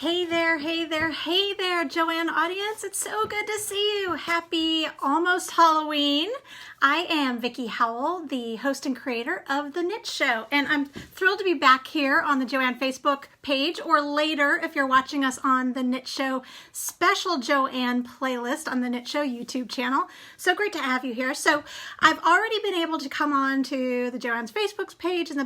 Hey there, hey there, hey there, Joanne audience. It's so good to see you. Happy almost Halloween. I am Vickie Howell, the host and creator of The Knit Show, and I'm thrilled to be back here on the Joanne Facebook page, or later if you're watching us on the Knit Show special Joanne playlist on the Knit Show YouTube channel. So great to have you here. So I've already been able to come on to the Joanne's Facebook page in the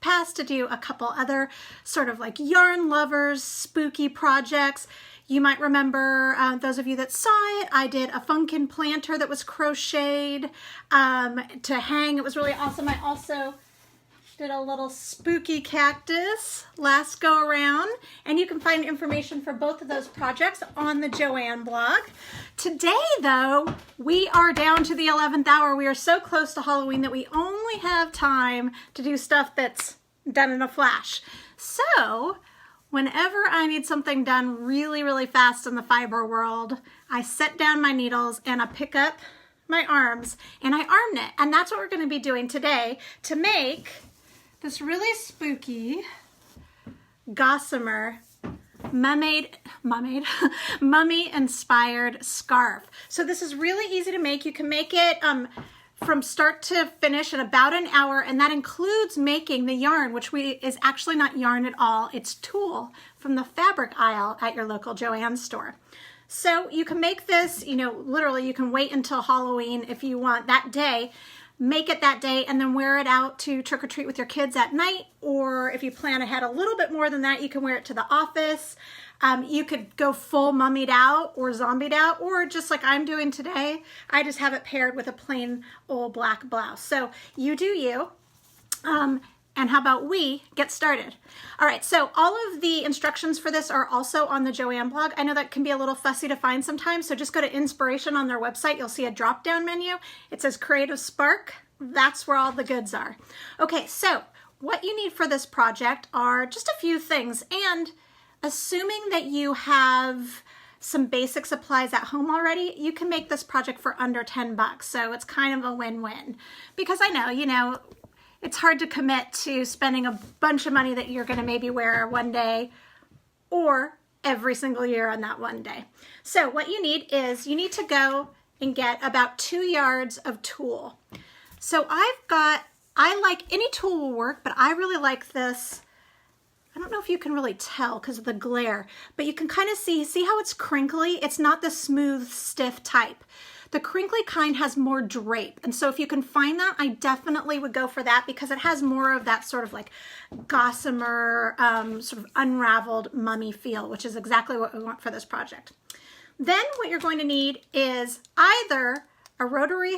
past to do a couple other sort of like yarn lovers, spooky projects. You might remember, those of you that saw it, I did a funkin' planter that was crocheted to hang. It was really awesome. I also did a little spooky cactus last go around, and you can find information for both of those projects on the Joanne blog. Today though, we are down to the 11th hour. We are so close to Halloween that we only have time to do stuff that's done in a flash. So whenever I need something done really, really fast in the fiber world, I set down my needles and I pick up my arms and I arm knit. And that's what we're going to be doing today to make this really spooky gossamer mummy inspired scarf. So this is really easy to make. You can make it from start to finish in about an hour, and that includes making the yarn, which is actually not yarn at all. It's tulle from the fabric aisle at your local Joanne store. So you can make this, literally you can wait until Halloween if you want that day. Make it that day and then wear it out to trick or treat with your kids at night, or if you plan ahead a little bit more than that, you can wear it to the office. You could go full mummied out or zombied out, or just like I'm doing today, I just have it paired with a plain old black blouse. So you do you. And how about we get started? All right, so all of the instructions for this are also on the Joanne blog. I know that can be a little fussy to find sometimes, so just go to Inspiration on their website. You'll see a drop-down menu. It says Creative Spark. That's where all the goods are. Okay, so what you need for this project are just a few things, and assuming that you have some basic supplies at home already, you can make this project for under 10 bucks. So it's kind of a win-win, because I know, it's hard to commit to spending a bunch of money that you're going to maybe wear one day or every single year on that one day. So what you need is you need to go and get about 2 yards of tulle. So I like any tulle will work, but I really like this. I don't know if you can really tell because of the glare, but you can kind of see how it's crinkly. It's not the smooth, stiff type. The crinkly kind has more drape, and so if you can find that, I definitely would go for that because it has more of that sort of like gossamer, sort of unraveled mummy feel, which is exactly what we want for this project. Then what you're going to need is either a rotary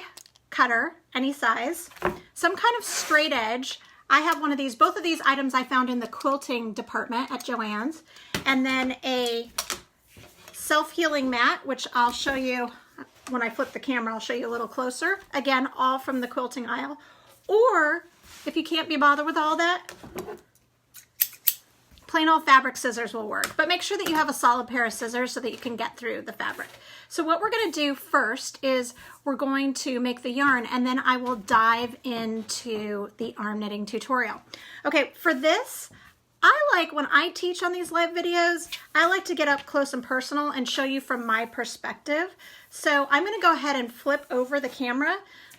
cutter, any size, some kind of straight edge. I have one of these. Both of these items I found in the quilting department at Joann's, and then a self-healing mat, which I'll show you when I flip the camera. I'll show you a little closer. Again, all from the quilting aisle. Or if you can't be bothered with all that, plain old fabric scissors will work. But make sure that you have a solid pair of scissors so that you can get through the fabric. So what we're going to do first is we're going to make the yarn, and then I will dive into the arm knitting tutorial. Okay, for this, I like when I teach on these live videos, I like to get up close and personal and show you from my perspective. So I'm going to go ahead and flip over the camera.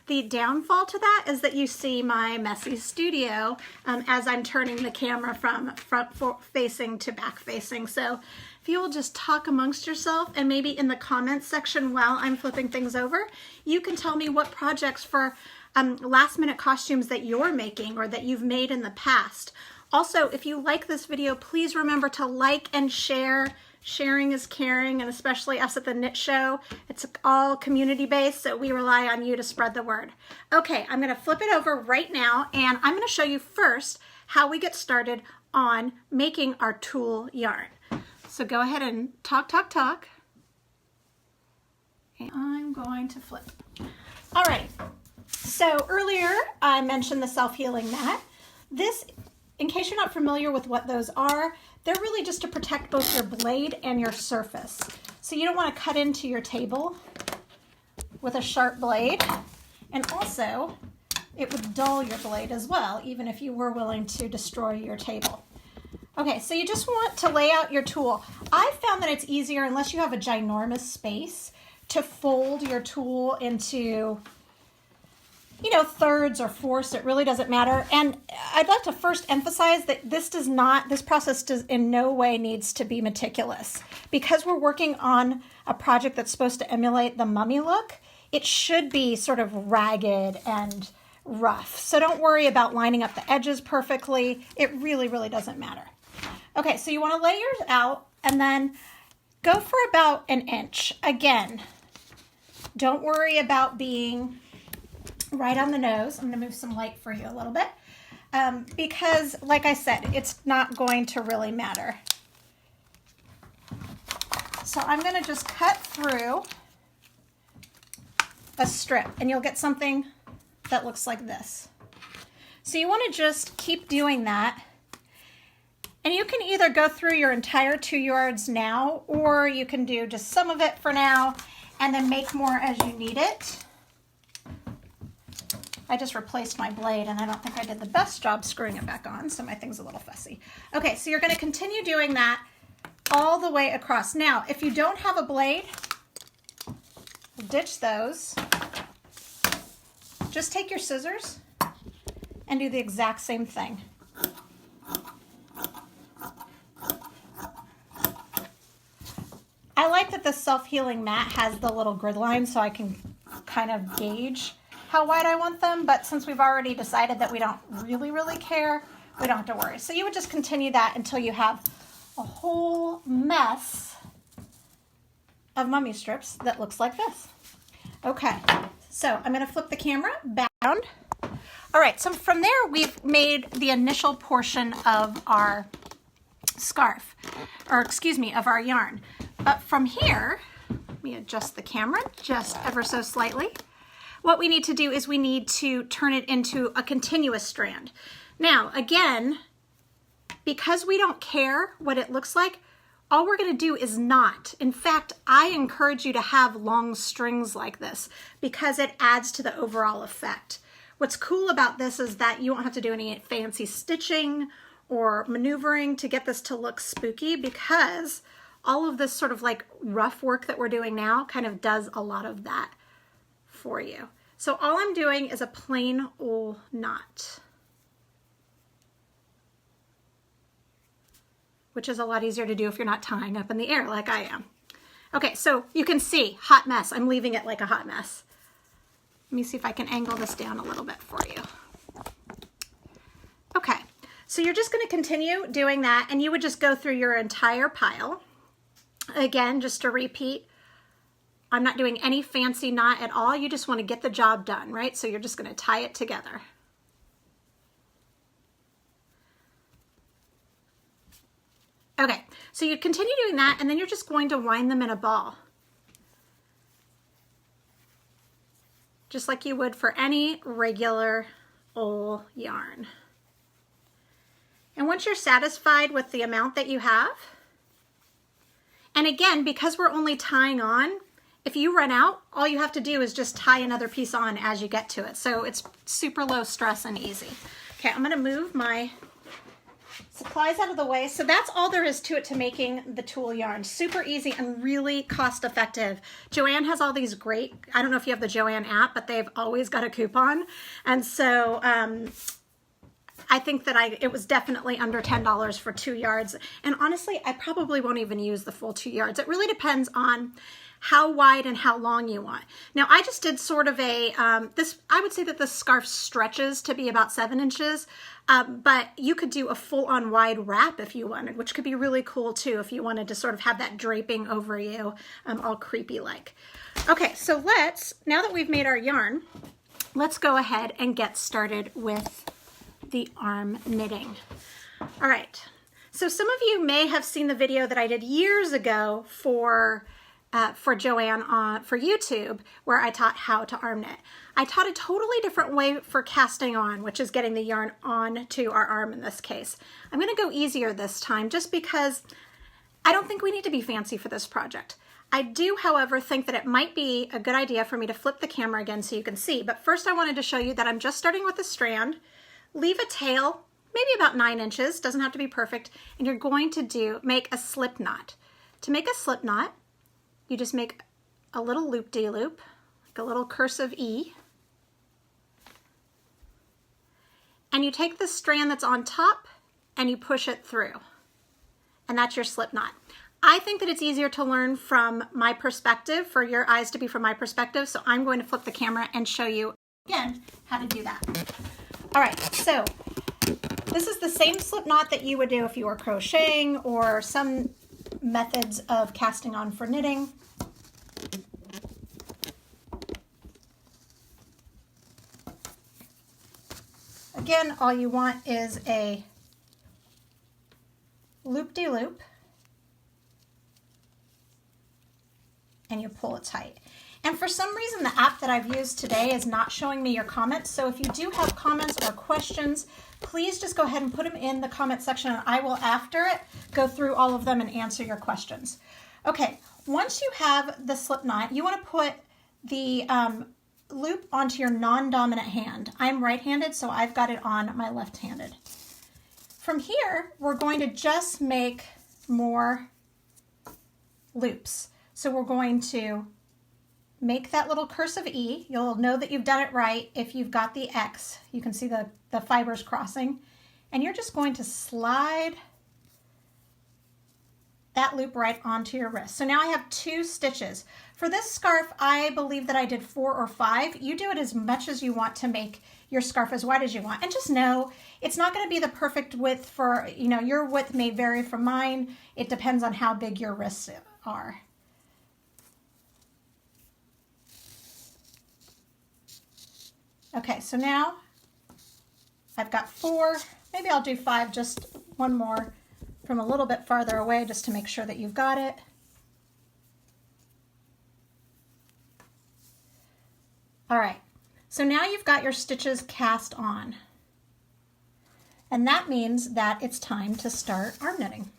The downfall to that is that you see my messy studio as I'm turning the camera from front facing to back facing. So if you will just talk amongst yourself, and maybe in the comments section while I'm flipping things over, you can tell me what projects for last minute costumes that you're making or that you've made in the past. Also, if you like this video, please remember to like and share. Sharing is caring, and especially us at the Knit Show. It's all community-based, so we rely on you to spread the word. Okay, I'm going to flip it over right now, and I'm going to show you first how we get started on making our tulle yarn. So go ahead and talk. And I'm going to flip. All right, so earlier I mentioned the self-healing mat. This, in case you're not familiar with what those are, they're really just to protect both your blade and your surface. So you don't want to cut into your table with a sharp blade. And also, it would dull your blade as well, even if you were willing to destroy your table. Okay, so you just want to lay out your tulle. I've found that it's easier, unless you have a ginormous space, to fold your tulle into, you know, thirds or fourths. It really doesn't matter. And I'd like to first emphasize that this process does in no way needs to be meticulous. Because we're working on a project that's supposed to emulate the mummy look, it should be sort of ragged and rough. So don't worry about lining up the edges perfectly. It really, really doesn't matter. Okay, so you want to lay yours out and then go for about 1 inch. Again, don't worry about being right on the nose. I'm going to move some light for you a little bit because, like I said, it's not going to really matter. So I'm going to just cut through a strip and you'll get something that looks like this. So you want to just keep doing that. And you can either go through your entire 2 yards now, or you can do just some of it for now and then make more as you need it. I just replaced my blade and I don't think I did the best job screwing it back on, so my thing's a little fussy. Okay, so you're going to continue doing that all the way across. Now, if you don't have a blade, ditch those. Just take your scissors and do the exact same thing. I like that the self-healing mat has the little grid lines so I can kind of gauge how wide I want them, but since we've already decided that we don't really care, we don't have to worry. So you would just continue that until you have a whole mess of mummy strips that looks like this. Okay, so I'm going to flip the camera back around. All right, so from there we've made the initial portion of our scarf, or excuse me, of our yarn. But from here, let me adjust the camera just ever so slightly. What we need to do is we need to turn it into a continuous strand. Now, again, because we don't care what it looks like, all we're going to do is knot. In fact, I encourage you to have long strings like this because it adds to the overall effect. What's cool about this is that you won't have to do any fancy stitching or maneuvering to get this to look spooky, because all of this sort of like rough work that we're doing now kind of does a lot of that for you. So all I'm doing is a plain old knot, which is a lot easier to do if you're not tying up in the air like I am. Okay, so you can see, hot mess. I'm leaving it like a hot mess. Let me see if I can angle this down a little bit for you. Okay, so you're just going to continue doing that, and you would just go through your entire pile. Again, just to repeat, I'm not doing any fancy knot at all. You just want to get the job done, right? So you're just going to tie it together. Okay, so you continue doing that, and then you're just going to wind them in a ball. Just like you would for any regular old yarn. And once you're satisfied with the amount that you have, and again, because we're only tying on, if you run out, all you have to do is just tie another piece on as you get to it. So it's super low stress and easy. Okay, I'm gonna move my supplies out of the way. So that's all there is to it, to making the tulle yarn. Super easy and really cost effective. Joann has all these great, I don't know if you have the Joann app, but they've always got a coupon. And so I think that it was definitely under $10 for 2 yards. And honestly, I probably won't even use the full 2 yards. It really depends on how wide and how long you want. Now I just did sort of a, I would say that this scarf stretches to be about 7 inches, but you could do a full-on wide wrap if you wanted, which could be really cool too if you wanted to sort of have that draping over you, all creepy like. Okay, so now that we've made our yarn, let's go ahead and get started with the arm knitting. All right, so some of you may have seen the video that I did years ago for Joann for YouTube, where I taught how to arm knit. I taught a totally different way for casting on, which is getting the yarn onto our arm in this case. I'm going to go easier this time just because I don't think we need to be fancy for this project. I do, however, think that it might be a good idea for me to flip the camera again so you can see. But first I wanted to show you that I'm just starting with a strand. Leave a tail maybe about 9 inches, doesn't have to be perfect, and you're going to make a slip knot. To make a slip knot, you just make a little loop-de-loop, like a little cursive E, and you take the strand that's on top and you push it through, and that's your slip knot. I think that it's easier to learn from my perspective, for your eyes to be from my perspective, so I'm going to flip the camera and show you again how to do that. All right, so this is the same slip knot that you would do if you were crocheting or some methods of casting on for knitting. Again, all you want is a loop-de-loop, and you pull it tight. And for some reason, the app that I've used today is not showing me your comments. So if you do have comments or questions, please just go ahead and put them in the comment section, and I will, after it, go through all of them and answer your questions. Okay, once you have the slip knot, you want to put the loop onto your non-dominant hand. I'm right-handed, so I've got it on my left-handed. From here, we're going to just make more loops. So we're going to make that little cursive E. You'll know that you've done it right if you've got the X. You can see the fibers crossing. And you're just going to slide that loop right onto your wrist. So now I have 2 stitches. For this scarf, I believe that I did 4 or 5. You do it as much as you want to make your scarf as wide as you want. And just know, it's not going to be the perfect width for, you know, your width may vary from mine. It depends on how big your wrists are. Okay, so now I've got 4, maybe I'll do 5, just one more from a little bit farther away just to make sure that you've got it. All right, so now you've got your stitches cast on. And that means that it's time to start arm knitting.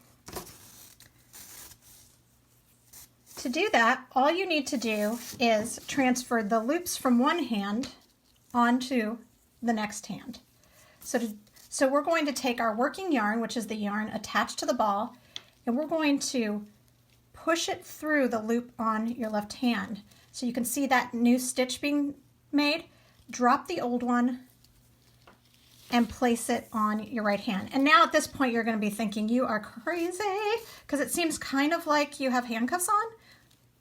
To do that, all you need to do is transfer the loops from one hand onto the next hand. So we're going to take our working yarn, which is the yarn attached to the ball, and we're going to push it through the loop on your left hand. So you can see that new stitch being made. Drop the old one and place it on your right hand. And now at this point, you're going to be thinking, you are crazy, because it seems kind of like you have handcuffs on.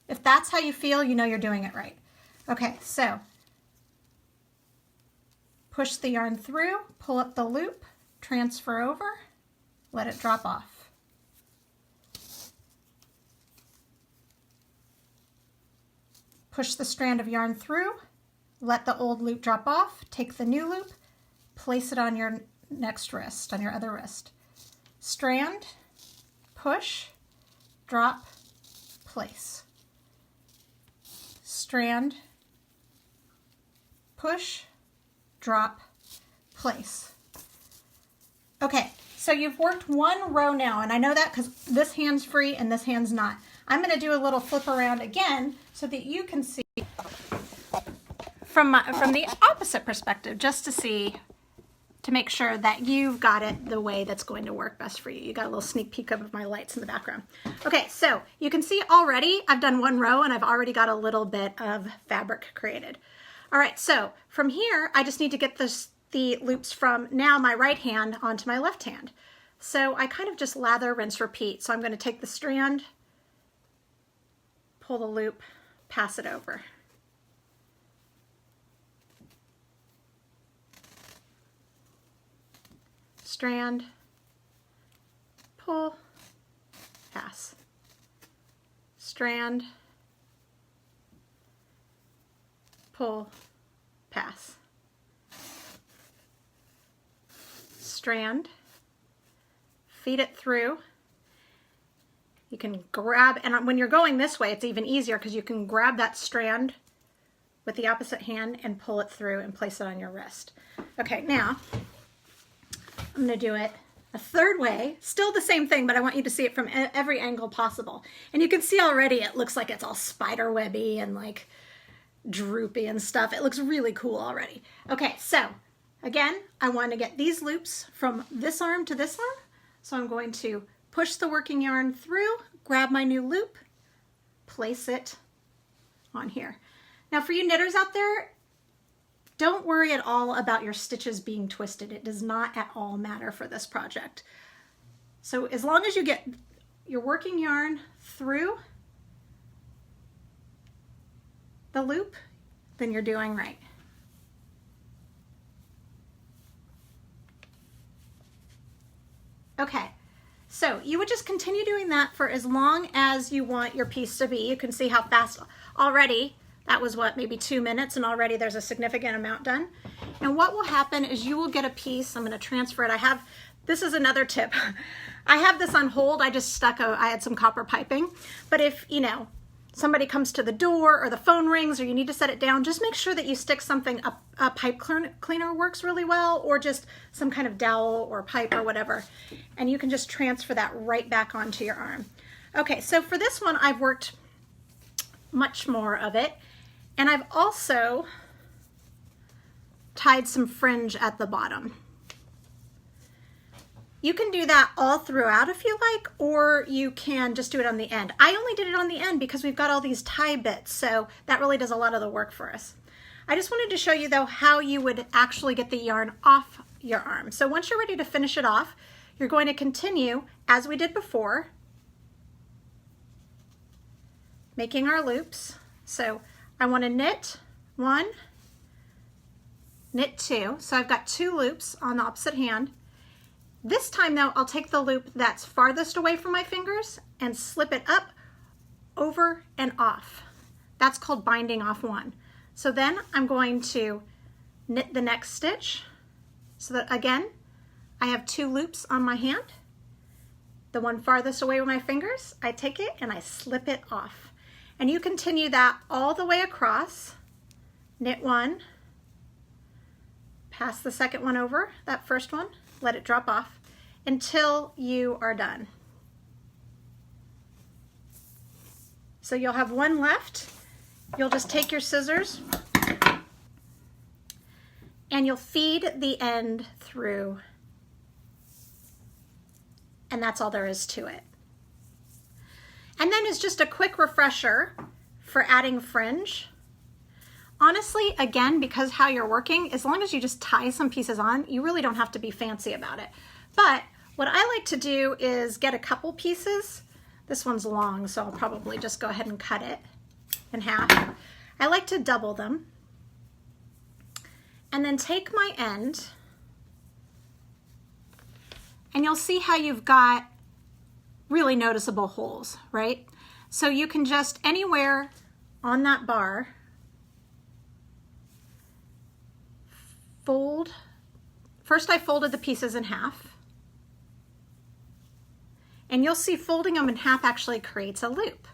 If that's how you feel, you know you're doing it right. Okay, so push the yarn through, pull up the loop, transfer over, let it drop off. Push the strand of yarn through, let the old loop drop off, take the new loop, place it on your next wrist, on your other wrist. Strand, push, drop, place. Strand, push, drop, place. Okay, so you've worked one row now, and I know that because this hand's free and this hand's not. I'm going to do a little flip around again so that you can see from the opposite perspective, just to make sure that you've got it the way that's going to work best for you. You got a little sneak peek of my lights in the background. Okay, so you can see already I've done one row and I've already got a little bit of fabric created. All right, so from here, I just need to get the loops from now my right hand onto my left hand. So I kind of just lather, rinse, repeat. So I'm going to take the strand, pull the loop, pass it over. Strand, pull, pass. Strand, pull, pass. Strand, feed it through. You can grab, and when you're going this way, it's even easier because you can grab that strand with the opposite hand and pull it through and place it on your wrist. Okay, now I'm going to do it a third way, still the same thing, but I want you to see it from every angle possible. And you can see already it looks like it's all spider webby and like droopy and stuff. It looks really cool already. Okay, so Again, I want to get these loops from this arm to this arm. So I'm going to push the working yarn through, grab my new loop, place it on here. Now for you knitters out there, don't worry at all about your stitches being twisted. It does not at all matter for this project. So as long as you get your working yarn through the loop, then you're doing right. Okay, so you would just continue doing that for as long as you want your piece to be. You can see how fast already, that was what, maybe 2 minutes, and already there's a significant amount done. And what will happen is you will get a piece. I'm going to transfer it. This is another tip. I have this on hold. I just I had some copper piping. But if, you know, somebody comes to the door or the phone rings or you need to set it down, just make sure that you stick something up. A pipe cleaner works really well, or just some kind of dowel or pipe or whatever. And you can just transfer that right back onto your arm. Okay, so for this one, I've worked much more of it. And I've also tied some fringe at the bottom. You can do that all throughout if you like, or you can just do it on the end. I only did it on the end because we've got all these tie bits, so that really does a lot of the work for us. I just wanted to show you though how you would actually get the yarn off your arm. So once you're ready to finish it off, you're going to continue as we did before, making our loops. So I want to knit 1, knit 2. So I've got 2 loops on the opposite hand. This time though, I'll take the loop that's farthest away from my fingers and slip it up, over, and off. That's called binding off 1. So then I'm going to knit the next stitch so that again, I have 2 loops on my hand. The one farthest away with my fingers, I take it and I slip it off. And you continue that all the way across. Knit 1, pass the second one over, that first one, let it drop off until you are done. So you'll have 1 left. You'll just take your scissors and you'll feed the end through, and that's all there is to it. And then as just a quick refresher for adding fringe, honestly, again, because how you're working, as long as you just tie some pieces on, you really don't have to be fancy about it. But what I like to do is get a couple pieces. This one's long, so I'll probably just go ahead and cut it in half. I like to double them. And then take my end, and you'll see how you've got really noticeable holes, right? So you can just anywhere on that bar, fold. First I folded the pieces in half, and you'll see folding them in half actually creates a loop.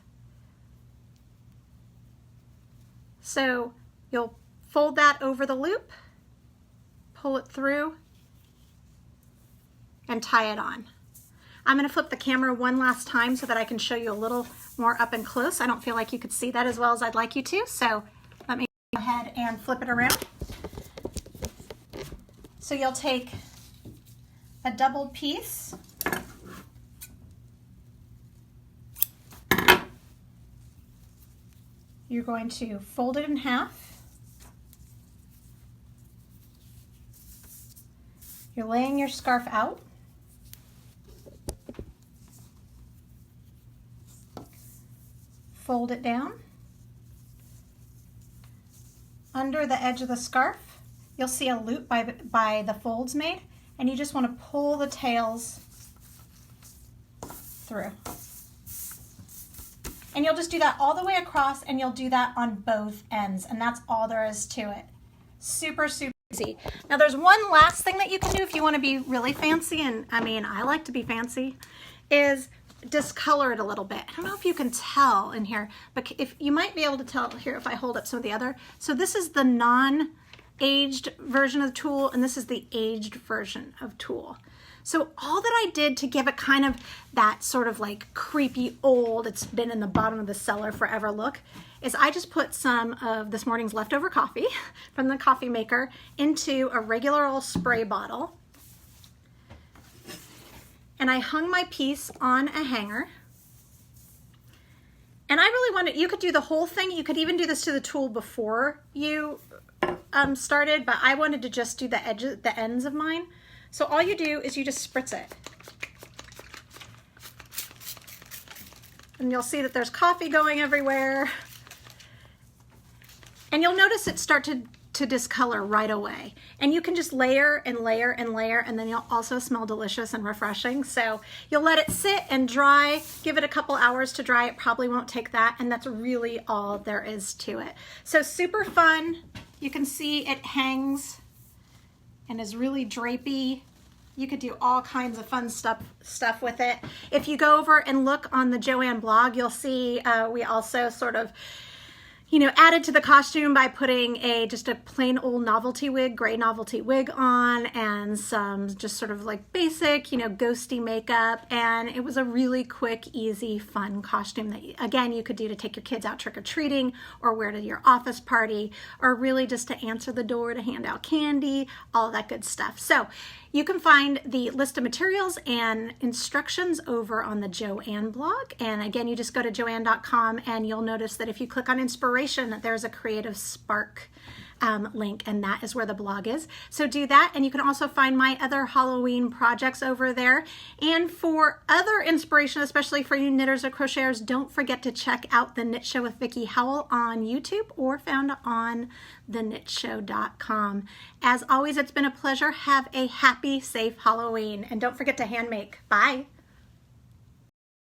So you'll fold that over the loop, pull it through, and tie it on. I'm going to flip the camera one last time so that I can show you a little more up and close. I don't feel like you could see that as well as I'd like you to, so let me go ahead and flip it around. So you'll take a doubled piece, you're going to fold it in half, you're laying your scarf out, fold it down. Under the edge of the scarf, you'll see a loop by the folds made, and you just want to pull the tails through. And you'll just do that all the way across, and you'll do that on both ends, and that's all there is to it. Super, super easy. Now there's one last thing that you can do if you want to be really fancy, and I mean, I like to be fancy, is discolor it a little bit. I don't know if you can tell in here, but if you might be able to tell here if I hold up some of the other. So this is the non-aged version of Tulle, and this is the aged version of Tulle. So all that I did to give it kind of that sort of like creepy old, it's been in the bottom of the cellar forever look, is I just put some of this morning's leftover coffee from the coffee maker into a regular old spray bottle. And I hung my piece on a hanger. And I really wanted, you could do the whole thing. You could even do this to the tulle before you started, but I wanted to just do the edges, the ends of mine. So all you do is you just spritz it. And you'll see that there's coffee going everywhere. And you'll notice it start to discolor right away. And you can just layer and layer and layer, and then you'll also smell delicious and refreshing. So you'll let it sit and dry, give it a couple hours to dry. It probably won't take that, and that's really all there is to it. So super fun. You can see it hangs and is really drapey. You could do all kinds of fun stuff with it. If you go over and look on the Joanne blog, you'll see we also sort of, you know, added to the costume by putting just a plain old novelty wig, gray novelty wig on, and some just sort of like basic, you know, ghosty makeup. And it was a really quick, easy, fun costume that, again, you could do to take your kids out trick-or-treating or wear to your office party, or really just to answer the door to hand out candy, all that good stuff. So you can find the list of materials and instructions over on the Joanne blog. And again, you just go to joanne.com and you'll notice that if you click on inspiration, that there's a Creative Spark link, and that is where the blog is. So do that, and you can also find my other Halloween projects over there. And for other inspiration, especially for you knitters or crocheters, don't forget to check out The Knit Show with Vickie Howell on YouTube or found on theknitshow.com. As always, it's been a pleasure. Have a happy, safe Halloween, and don't forget to hand make. Bye.